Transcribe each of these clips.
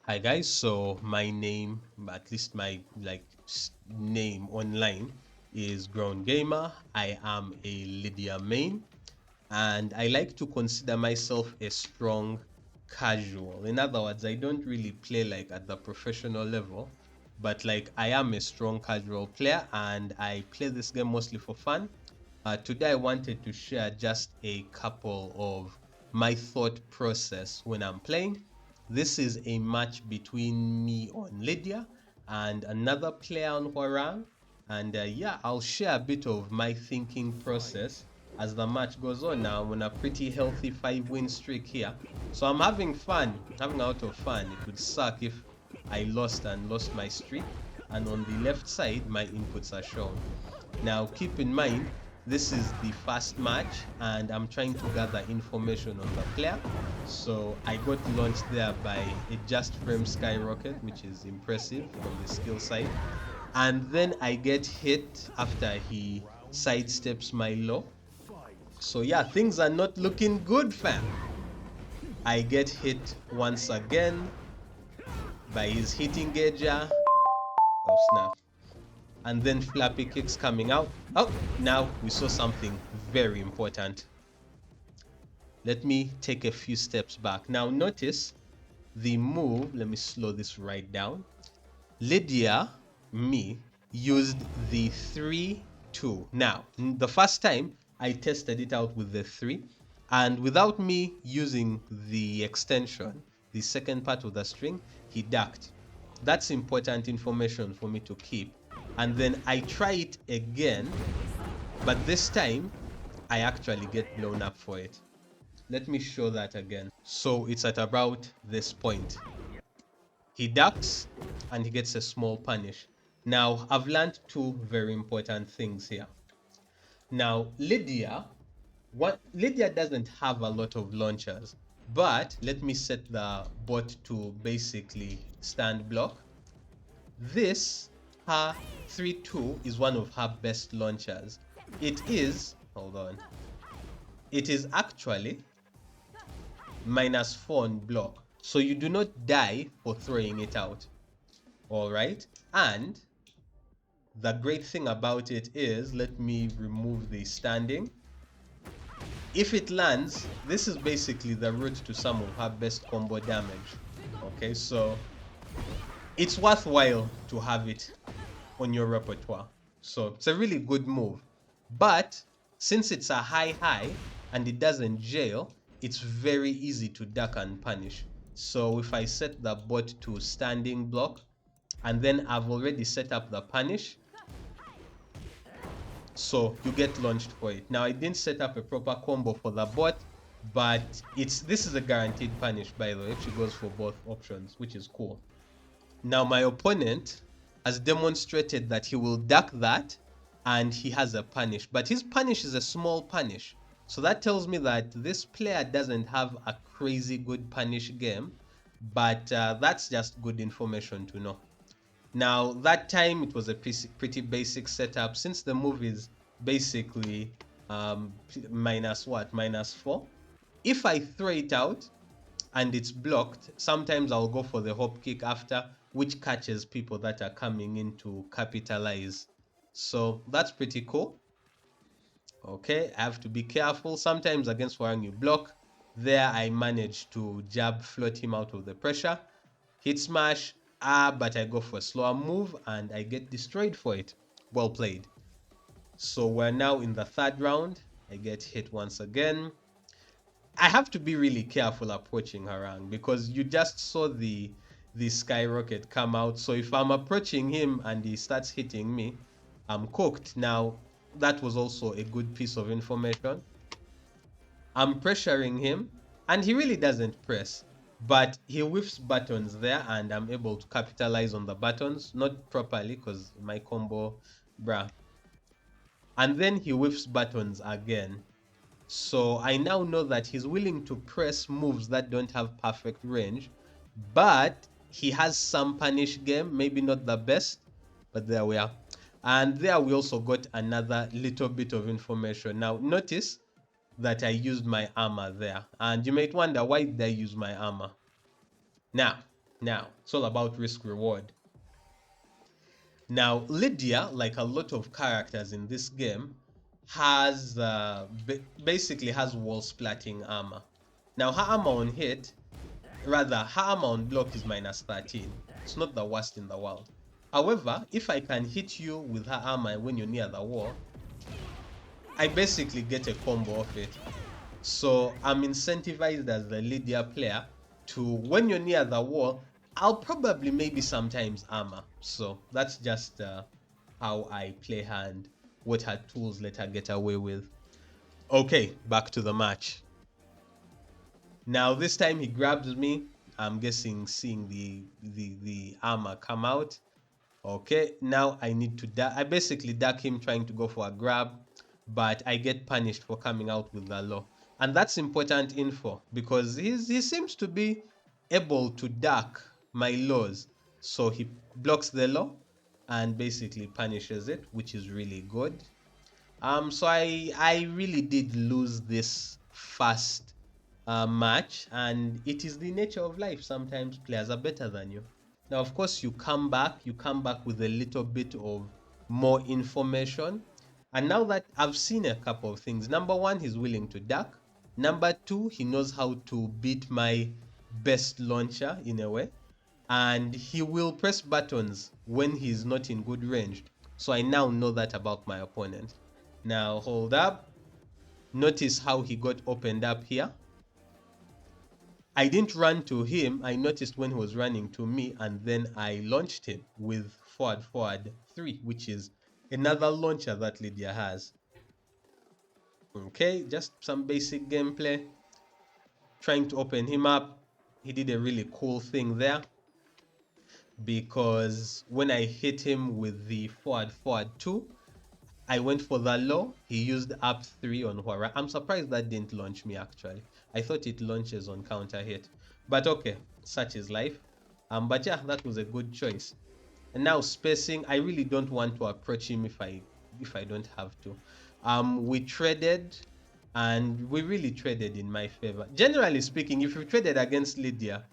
Hi guys, so my name, at least my name online is Grown Gamer. I am a Lydia main and I like to consider myself a strong casual. In other words, I don't really play like at the professional level, but like I am a strong casual player and I play this game mostly for fun. Today I wanted to share just a couple of my thought process when I'm playing. This is a match between me on Lydia and another player on Huarang. And yeah, I'll share a bit of my thinking process as the match goes on. Now I'm on a pretty healthy 5-win streak here. So I'm having fun, having a lot of fun. It would suck if I lost my streak. And on the left side, my inputs are shown. Now, keep in mind, this is the first match and I'm trying to gather information on the player. So I got launched there by a just frame skyrocket, which is impressive from the skill side. And then I get hit after he sidesteps my low. So yeah, things are not looking good, fam. I get hit once again by his hit engager. Oh snap. And then flappy kicks coming out. Oh, now we saw something very important. Let me take a few steps back. Now notice the move. Let me slow this right down. Lydia, me, used the 3-2. Now, the first time I tested it out with the 3, and without me using the extension, the second part of the string, he ducked. That's important information for me to keep. And then I try it again, but this time I actually get blown up for it. Let me show that again. So it's at about this point. He ducks and he gets a small punish. Now, I've learned two very important things here. Now, Lydia doesn't have a lot of launchers, but let me set the bot to basically stand block. This, her 3-2 is one of her best launchers. It is, hold on, it is actually -4 on block. So you do not die for throwing it out. All right. And the great thing about it is, let me remove the standing. If it lands, this is basically the route to some of her best combo damage. Okay, so it's worthwhile to have it on your repertoire. So it's a really good move. But since it's a high and it doesn't jail, it's very easy to duck and punish. So if I set the bot to standing block, and then I've already set up the punish, so you get launched for it. Now I didn't set up a proper combo for the bot, but this is a guaranteed punish, by the way, if she goes for both options, which is cool. Now my opponent has demonstrated that he will duck that and he has a punish, but his punish is a small punish. So that tells me that this player doesn't have a crazy good punish game, but that's just good information to know. Now, that time it was a pretty basic setup since the move is basically minus what? -4. If I throw it out and it's blocked, sometimes I'll go for the hop kick after, which catches people that are coming in to capitalize. So that's pretty cool. Okay, I have to be careful. Sometimes against Warang you block. There I managed to jab float him out of the pressure. Hit smash, but I go for a slower move and I get destroyed for it. Well played. So we're now in the third round. I get hit once again. I have to be really careful approaching Harang because you just saw the skyrocket come out. So if I'm approaching him and he starts hitting me, I'm cooked. Now, that was also a good piece of information. I'm pressuring him and he really doesn't press, but he whiffs buttons there and I'm able to capitalize on the buttons, not properly because my combo, bruh. And then he whiffs buttons again. So I now know that he's willing to press moves that don't have perfect range, but he has some punish game, maybe not the best, but there we are. And there we also got another little bit of information. Now notice that I used my armor there. And you might wonder, why did I use my armor? Now, Now, it's all about risk reward. Now, Lydia, like a lot of characters in this game, has basically has wall splatting armor. Now, her armor on hit, rather, her armor on block is -13. It's not the worst in the world. However, if I can hit you with her armor when you're near the wall, I basically get a combo of it. So I'm incentivized as the Lydia player to, when you're near the wall, I'll probably maybe sometimes armor. So that's just how I play her and what her tools let her get away with. Okay, back to the match. Now this time he grabs me. I'm guessing seeing the armor come out. Okay, now I need to duck. I basically duck him trying to go for a grab, but I get punished for coming out with the low. And that's important info because he seems to be able to duck my lows. So he blocks the low and basically punishes it, which is really good. So I really did lose this first match, and it is the nature of life. Sometimes players are better than you. Now, of course, you come back with a little bit of more information. And now that I've seen a couple of things, number one, he's willing to duck. Number two, he knows how to beat my best launcher in a way. And he will press buttons when he's not in good range. So I now know that about my opponent. Now, hold up. Notice how he got opened up here. I didn't run to him. I noticed when he was running to me, and then I launched him with forward 3, which is another launcher that Lydia has. Okay, just some basic gameplay. Trying to open him up. He did a really cool thing there, because when I hit him with the forward 2, I went for the low. He used up 3 on Hora. I'm surprised that didn't launch me actually. I thought it launches on counter hit. But okay, such is life. But yeah, that was a good choice. And now spacing, I really don't want to approach him if I don't have to. We traded, and we really traded in my favor. Generally speaking, if you traded against Lydia,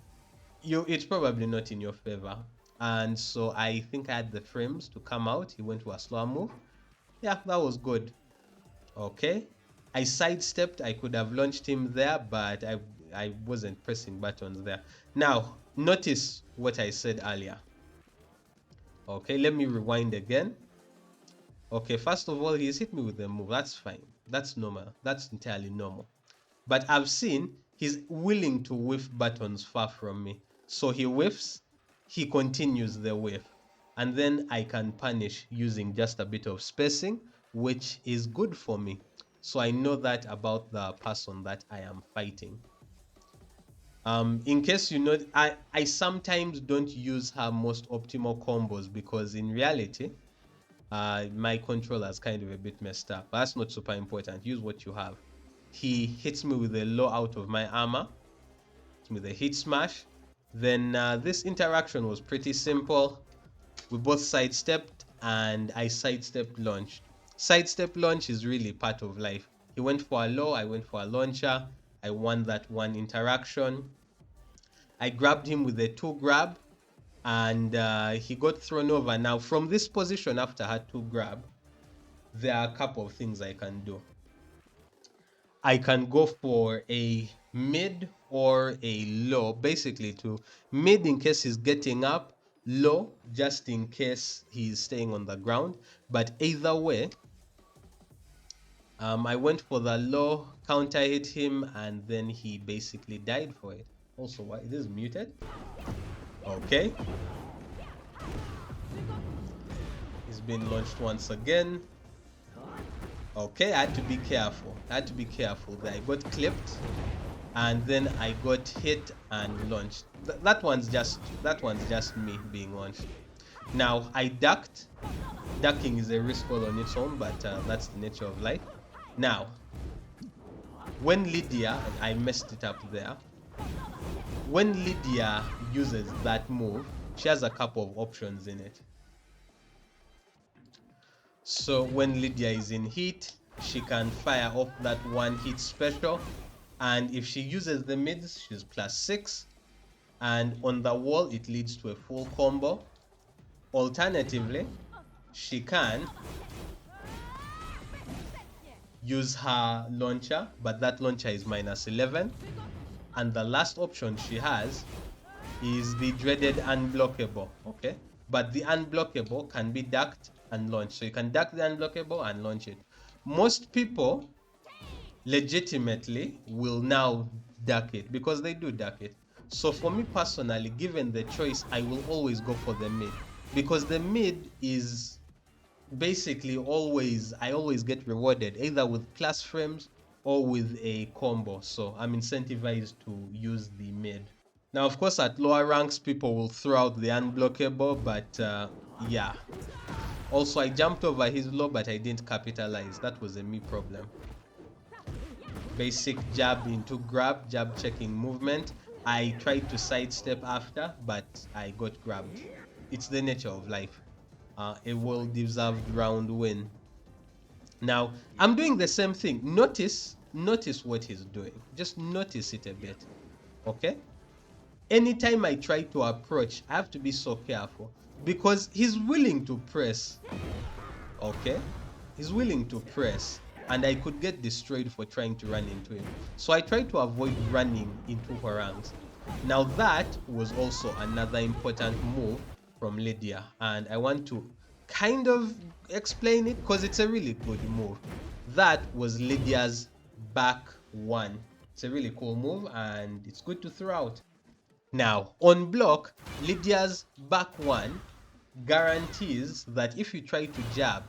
it's probably not in your favor. And so I think I had the frames to come out. He went to a slower move. Yeah, that was good. Okay. I sidestepped. I could have launched him there, but I wasn't pressing buttons there. Now, notice what I said earlier. Okay, let me rewind again. Okay, first of all, he's hit me with a move. That's fine. That's normal. That's entirely normal. But I've seen he's willing to whiff buttons far from me. So he whiffs, he continues the whiff. And then I can punish using just a bit of spacing, which is good for me. So I know that about the person that I am fighting. In case you know, I sometimes don't use her most optimal combos because in reality, my controller is kind of a bit messed up. But that's not super important. Use what you have. He hits me with a low out of my armor, with a hit smash. Then this interaction was pretty simple. We both sidestepped, and I sidestepped launch. Sidestep launch is really part of life. He went for a low, I went for a launcher. I won that one interaction. I grabbed him with a 2 grab, and he got thrown over. Now from this position after her 2 grab, there are a couple of things I can do. I can go for a mid or a low, basically to mid in case he's getting up, low just in case he's staying on the ground. But either way, I went for the low, counter hit him, and then he basically died for it. Also, why this is muted? Okay. He's been launched once again. Okay, I had to be careful. I got clipped, and then I got hit and launched. That one's just me being launched. Now I ducked. Ducking is a risk all on its own, but that's the nature of life. Now, when Lydia, I messed it up there. When Lydia uses that move, she has a couple of options in it. So when Lydia is in heat, she can fire off that one hit special, and if she uses the mids, she's +6. and on the wall it leads to a full combo. Alternatively, she can use her launcher, but that launcher is -11, and the last option she has is the dreaded unblockable. Okay, but the unblockable can be ducked and launched, so you can duck the unblockable and launch it. Most people legitimately will now duck it because they do duck it. So for me personally, given the choice, I will always go for the mid, because the mid is basically I always get rewarded either with class frames or with a combo, so I'm incentivized to use the mid. Now of course at lower ranks people will throw out the unblockable, but yeah, also I jumped over his low but I didn't capitalize. That was a me problem. Basic jab into grab, jab checking movement. I tried to sidestep after, but I got grabbed. It's the nature of life. A well-deserved round win. Now, I'm doing the same thing. Notice what he's doing. Just notice it a bit, okay? Anytime I try to approach, I have to be so careful because he's willing to press, okay? He's willing to press, and I could get destroyed for trying to run into him. So I try to avoid running into harangues. Now that was also another important move from Lydia, and I want to kind of explain it because it's a really good move. That was Lydia's back one. It's a really cool move and it's good to throw out. Now, on block, Lydia's back one guarantees that if you try to jab,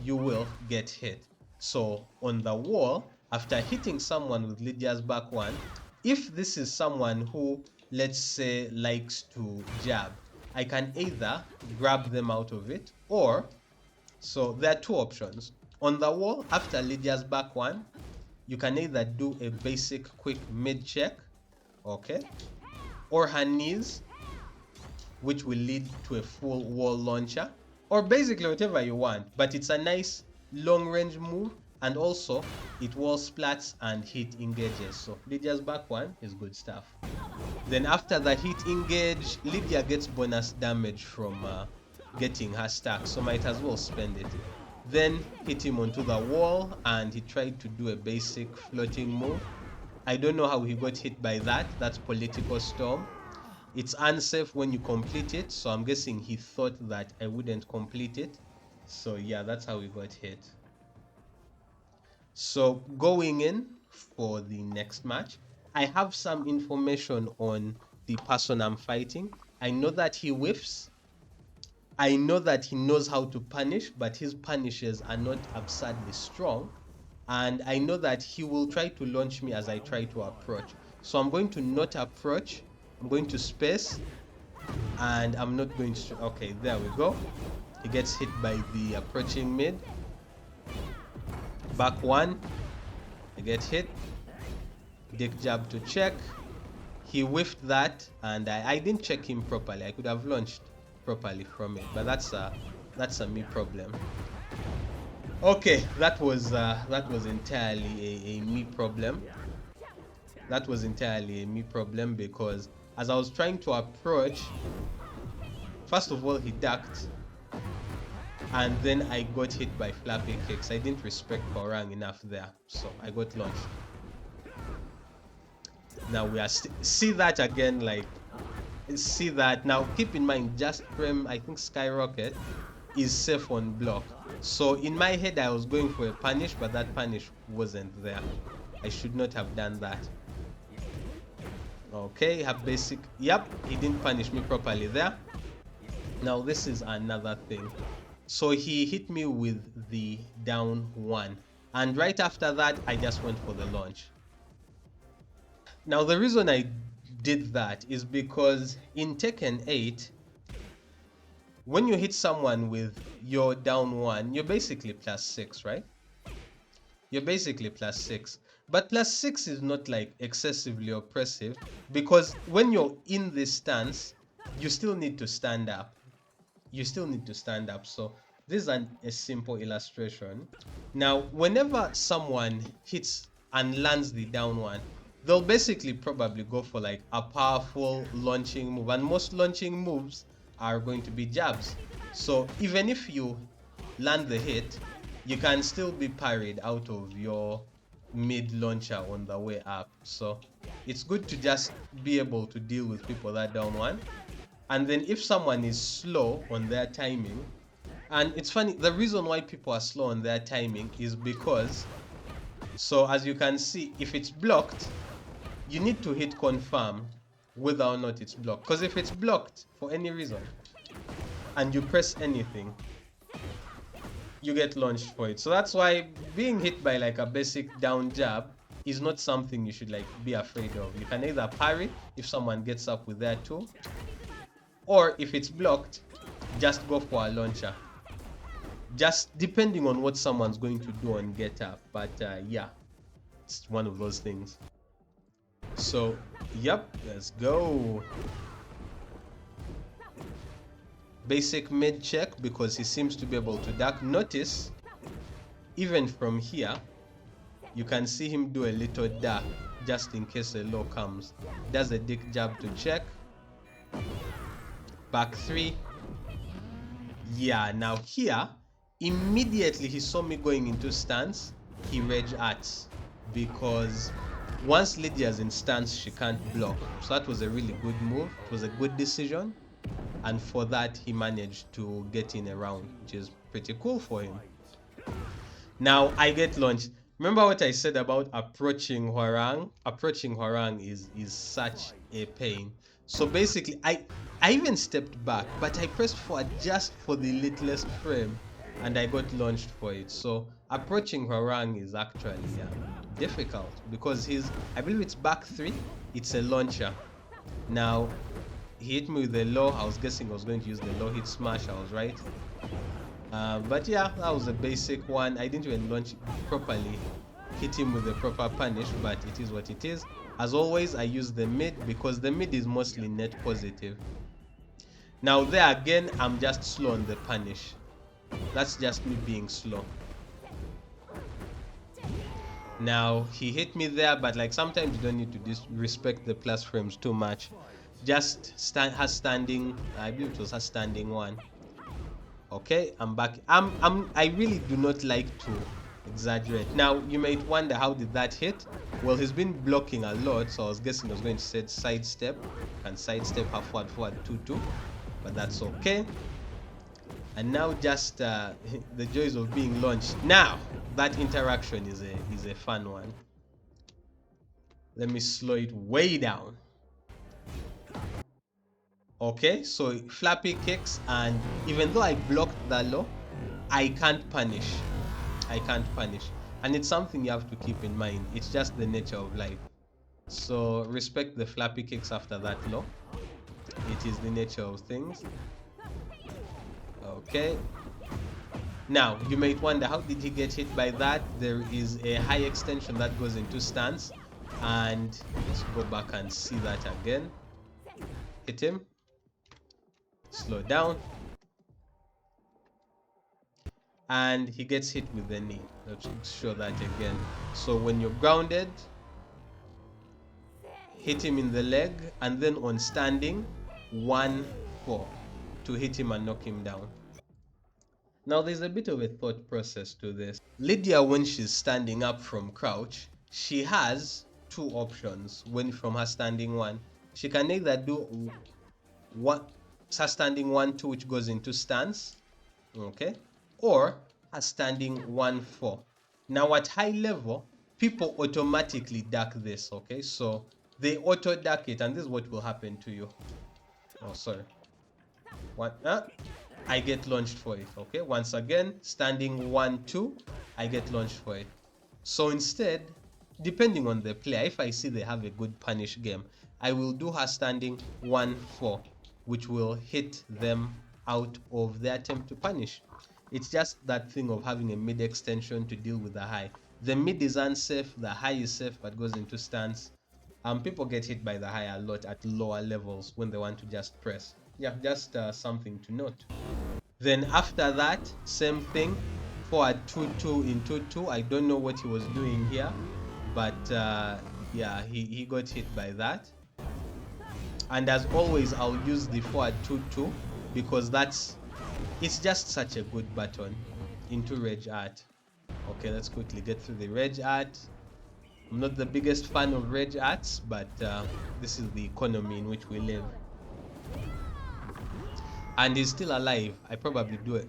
you will get hit. So on the wall, after hitting someone with Lydia's back one, if this is someone who, let's say, likes to jab, I can either grab them out of it, or, so there are two options. On the wall, after Lydia's back one, you can either do a basic quick mid check, okay, or her knees, which will lead to a full wall launcher, or basically whatever you want, but it's a nice long range move, and also it wall splats and hit engages. So Lydia's back one is good stuff. Then after the hit engage, Lydia gets bonus damage from getting her stack, so might as well spend it. Then hit him onto the wall, and he tried to do a basic floating move. I don't know how he got hit by that. That's political storm. It's unsafe when you complete it, so I'm guessing he thought that I wouldn't complete it. So yeah, that's how we got hit. So going in for the next match, I have some information on the person I'm fighting. I know that he whiffs. I know that he knows how to punish, but his punishes are not absurdly strong. And I know that he will try to launch me as I try to approach. So I'm going to not approach. I'm going to space, and I'm not going to. Okay, there we go. He gets hit by the approaching mid. Back one. I get hit. Dick jab to check. He whiffed that, and I didn't check him properly. I could have launched properly from it, but that's a me problem. Okay, that was entirely a me problem. That was entirely a me problem because as I was trying to approach, first of all he ducked, and then I got hit by flappy kicks. I didn't respect Korang enough there, so I got launched. Now we are see that again, like see that. Now keep in mind, just frame, I think Skyrocket is safe on block. So in my head I was going for a punish, but that punish wasn't there. I should not have done that. Okay, have basic. Yep, he didn't punish me properly there. Now this is another thing. So he hit me with the down one, and right after that I just went for the launch. Now the reason I did that is because in Tekken 8, when you hit someone with your down one, you're basically +6, right? You're basically +6. But +6 is not like excessively oppressive, because when you're in this stance, you still need to stand up. You still need to stand up. So this is a simple illustration. Now, whenever someone hits and lands the down one, they'll basically probably go for like a powerful launching move, and most launching moves are going to be jabs. So even if you land the hit, you can still be parried out of your mid launcher on the way up. So it's good to just be able to deal with people that down one. And then if someone is slow on their timing, and it's funny, the reason why people are slow on their timing is because, so as you can see, if it's blocked, you need to hit confirm whether or not it's blocked. Because if it's blocked for any reason and you press anything, you get launched for it. So that's why being hit by like a basic down jab is not something you should like be afraid of. You can either parry if someone gets up with their tool, or if it's blocked, just go for a launcher. Just depending on what someone's going to do and get up. But yeah, it's one of those things. So, yep, let's go. Basic mid check because he seems to be able to duck. Notice, even from here, you can see him do a little duck just in case a low comes. Does a dick jab to check. Back three. Yeah, now here, immediately he saw me going into stance, he rage arts because once Lydia's in stance, she can't block. So that was a really good move. It was a good decision. And for that, he managed to get in a round, which is pretty cool for him. Now, I get launched. Remember what I said about approaching Hwarang? Approaching Hwarang is such a pain. So basically, I even stepped back, but I pressed forward just for the littlest frame, and I got launched for it. So approaching Hwarang is actually difficult because I believe it's back three. It's a launcher. Now, he hit me with the low. I was guessing I was going to use the low hit smash. I was right. But yeah, that was a basic one. I didn't even launch properly, hit him with the proper punish, but it is what it is. As always, I use the mid because the mid is mostly net positive. Now there again, I'm just slow on the punish. That's just me being slow. Now he hit me there, but like sometimes you don't need to disrespect the plus frames too much. Just has standing, I believe it was a standing one. Okay, I'm back. I really do not like to exaggerate. Now you might wonder, how did that hit? Well, he's been blocking a lot, so I was guessing I was going to say sidestep and sidestep half forward 2-2, but that's okay. And now just the joys of being launched. Now that interaction is a fun one. Let me slow it way down. Okay, so flappy kicks, and even though I blocked the low, I can't punish. I can't punish. And it's something you have to keep in mind. It's just the nature of life. So respect the flappy kicks after that low. It is the nature of things. Okay. Now, you might wonder, how did he get hit by that? There is a high extension that goes into stance. And let's go back and see that again. Hit him. Slow down. And he gets hit with the knee. Let's show that again. So when you're grounded, hit him in the leg, and then on standing, 1-4 to hit him and knock him down. Now there's a bit of a thought process to this. Lydia, when she's standing up from crouch, she has two options when from her standing one. She can either do her standing 1-2, which goes into stance, okay, or a standing 1-4. Now at high level, people automatically duck this, okay, so they auto duck it, and this is what will happen to you. Oh, sorry. What? I get launched for it, okay. Once again, standing 1-2, I get launched for it. So instead, depending on the player, if I see they have a good punish game, I will do her standing 1-4, which will hit them out of their attempt to punish. It's just that thing of having a mid extension to deal with the high. The mid is unsafe, the high is safe but goes into stance. People get hit by the high a lot at lower levels when they want to just press. Yeah, just something to note. Then after that, same thing, forward 2-2 in 2-2. I don't know what he was doing here, but Yeah, he got hit by that. And as always, I'll use the forward 2-2 because it's just such a good button into Reg Art. Okay, let's quickly get through the Reg Art. I'm not the biggest fan of Reg Arts, but this is the economy in which we live. And he's still alive. I probably do it.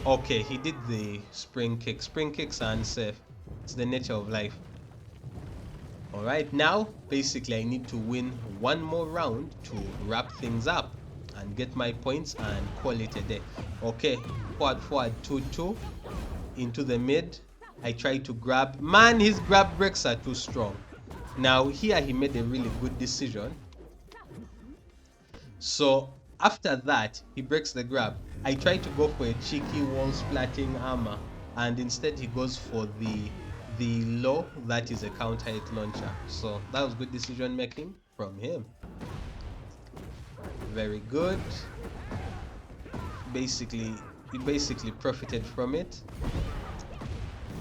Okay, he did the spring kick. Spring kicks are unsafe. It's the nature of life. Alright, now basically I need to win one more round to wrap things up and get my points and call it a day. Okay, forward 2-2 into the mid. I try to grab. Man, his grab breaks are too strong. Now here he made a really good decision. So after that, he breaks the grab. I try to go for a cheeky wall splatting armor, and instead he goes for the low that is a counter hit launcher. So that was good decision making from him. Very good. He basically profited from it.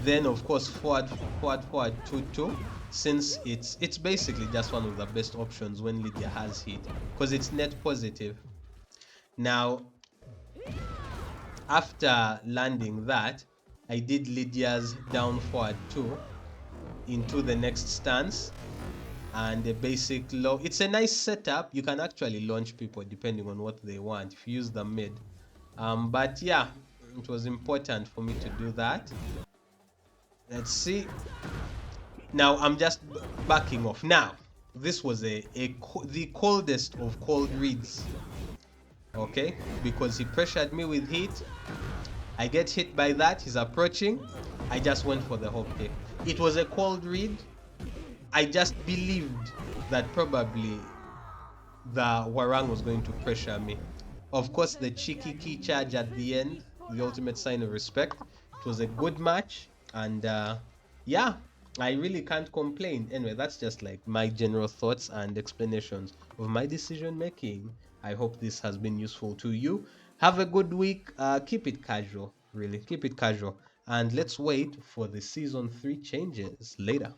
Then of course forward 2-2, since it's basically just one of the best options when Lidia has hit because it's net positive. Now after landing that, I did Lydia's down forward 2 into the next stance and a basic low. It's a nice setup. You can actually launch people depending on what they want if you use the mid. But yeah, it was important for me to do that. Let's see. Now I'm just backing off. Now this was the coldest of cold reads. Okay, because he pressured me with heat. I get hit by that. He's approaching. I just went for the hop kick. It was a cold read. I just believed that probably the Warang was going to pressure me. Of course, the cheeky key charge at the end, the ultimate sign of respect. It was a good match, and yeah, I really can't complain. Anyway, that's just like my general thoughts and explanations of my decision making. I hope this has been useful to you. Have a good week. Keep it casual, really. Keep it casual. And let's wait for the season 3 changes later.